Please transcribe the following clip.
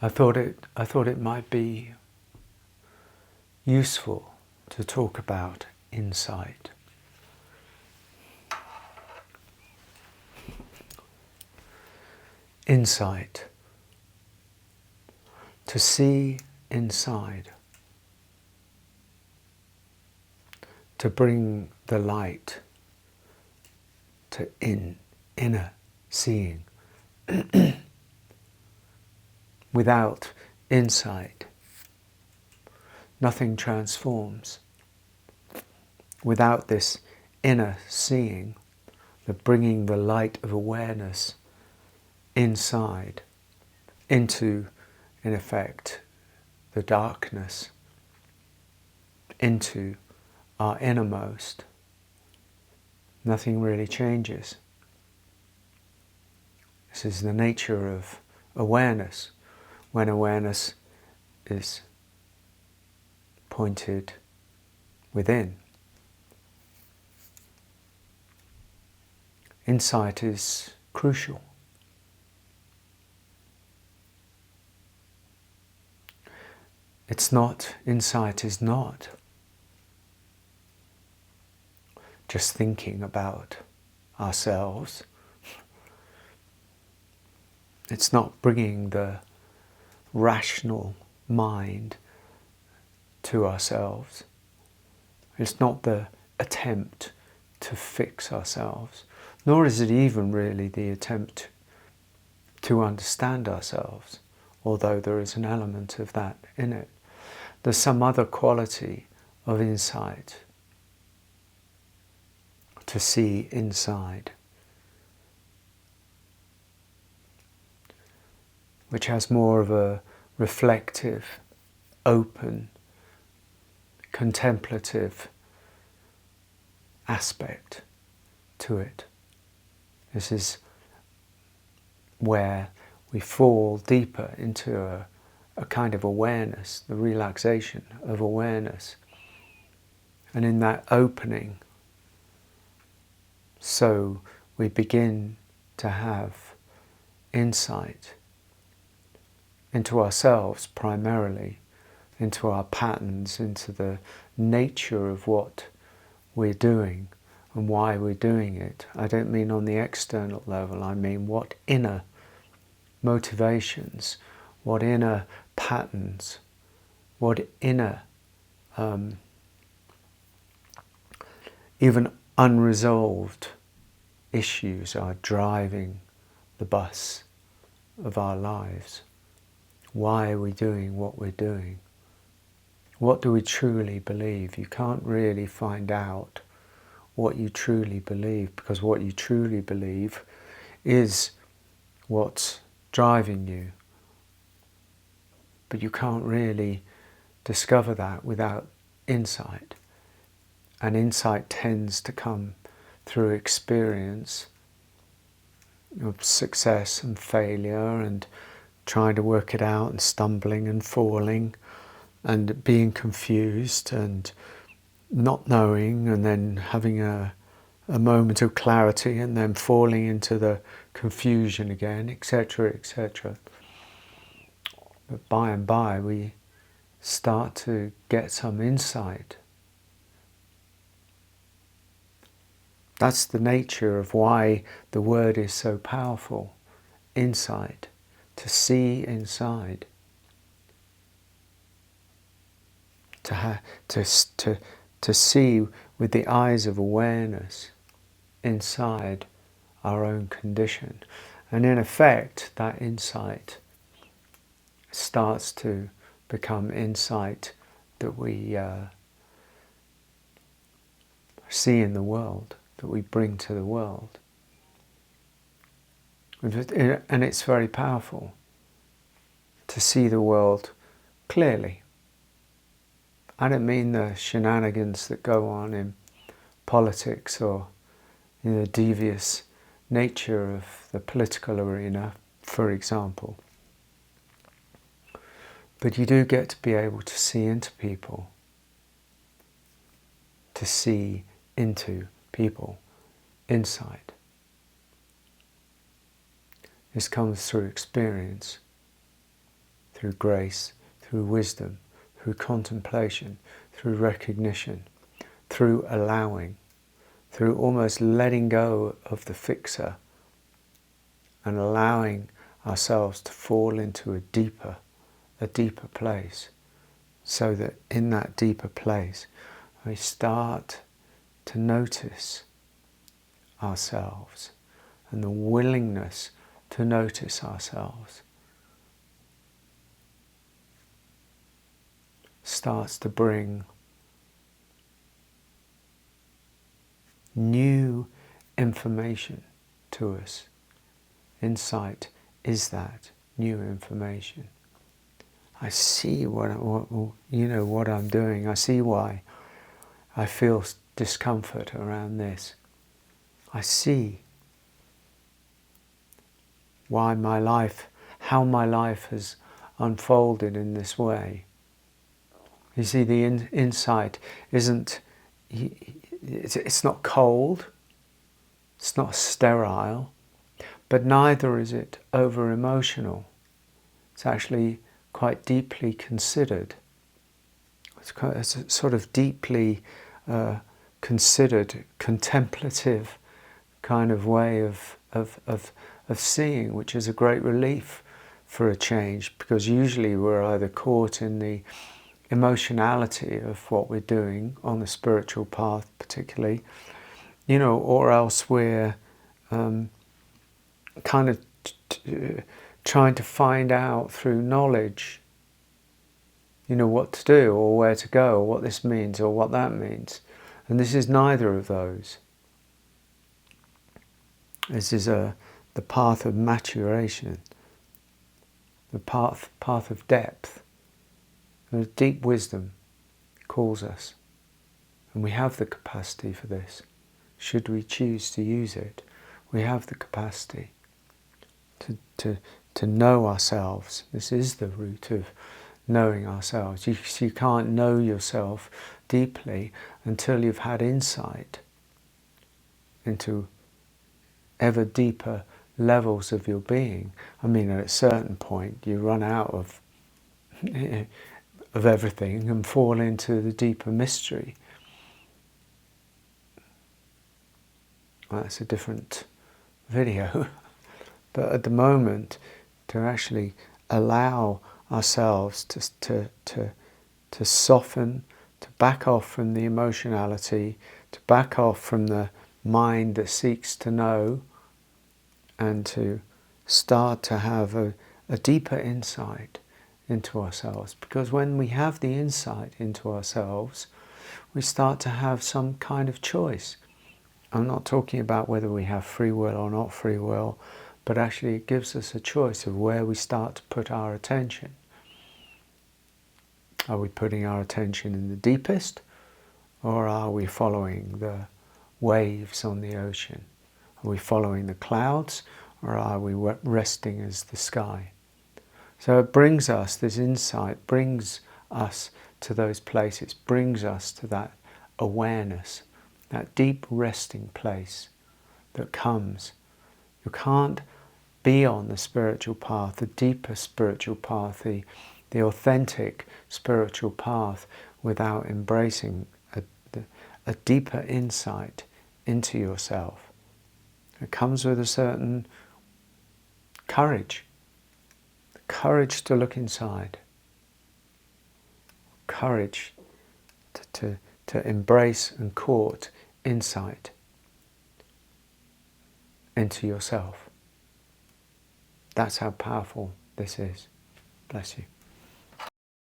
I thought it might be useful to talk about insight. Insight. To see inside. To bring the light to inner seeing. Without insight, nothing transforms. Without this inner seeing, the bringing the light of awareness inside, into, in effect, the darkness, into our innermost, nothing really changes. This is the nature of awareness. When awareness is pointed within. Insight is crucial. Insight is not just thinking about ourselves. It's not bringing the rational mind to ourselves. It's not the attempt to fix ourselves, nor is it even really the attempt to understand ourselves, although there is an element of that in it. There's some other quality of insight, to see inside, which has more of a reflective, open, contemplative aspect to it. This is where we fall deeper into a kind of awareness, the relaxation of awareness. And in that opening, so we begin to have insight into ourselves primarily, into our patterns, into the nature of what we're doing and why we're doing it. I don't mean on the external level, I mean what inner motivations, what inner patterns, what inner even unresolved issues are driving the bus of our lives. Why are we doing what we're doing? What do we truly believe? You can't really find out what you truly believe, because what you truly believe is what's driving you. But you can't really discover that without insight. And insight tends to come through experience of success and failure and trying to work it out and stumbling and falling and being confused and not knowing and then having a moment of clarity and then falling into the confusion again, etc., etc. But by and by we start to get some insight. That's the nature of why the word is so powerful. Insight. To see inside. To see with the eyes of awareness inside our own condition. And in effect, that insight starts to become insight that we see in the world, that we bring to the world. And it's very powerful to see the world clearly. I don't mean the shenanigans that go on in politics or the devious nature of the political arena, for example. But you do get to be able to see into people, to see into people, inside. This comes through experience, through grace, through wisdom, through contemplation, through recognition, through allowing, through almost letting go of the fixer and allowing ourselves to fall into a deeper place, so that in that deeper place we start to notice ourselves, and the willingness to notice ourselves starts to bring new information to us. Insight is that new information. I see what I'm doing. I see why I feel discomfort around this. I see why how my life has unfolded in this way. You see, the insight isn't, it's not cold, it's not sterile, but neither is it over-emotional. It's actually quite deeply considered. It's a sort of deeply considered, contemplative kind of way of seeing, which is a great relief for a change, because usually we're either caught in the emotionality of what we're doing on the spiritual path particularly, or else we're kind of trying to find out through knowledge, what to do or where to go or what this means or what that means. And this is neither of those. This is the path of maturation, the path of depth. And deep wisdom calls us, and we have the capacity for this. Should we choose to use it, we have the capacity to know ourselves. This is the root of knowing ourselves. You can't know yourself deeply until you've had insight into ever deeper levels of your being. I mean, at a certain point you run out of everything and fall into the deeper mystery. Well, that's a different video. But at the moment, to actually allow ourselves to soften, to back off from the emotionality, to back off from the mind that seeks to know, and to start to have a deeper insight into ourselves. Because when we have the insight into ourselves, we start to have some kind of choice. I'm not talking about whether we have free will or not free will, but actually it gives us a choice of where we start to put our attention. Are we putting our attention in the deepest, or are we following the waves on the ocean? Are we following the clouds, or are we resting as the sky? So it brings us, this insight brings us to those places, brings us to that awareness, that deep resting place that comes. You can't be on the spiritual path, the deeper spiritual path, the authentic spiritual path, without embracing a deeper insight into yourself. It comes with a certain courage to look inside, courage to embrace and court insight into yourself. That's how powerful this is. Bless you.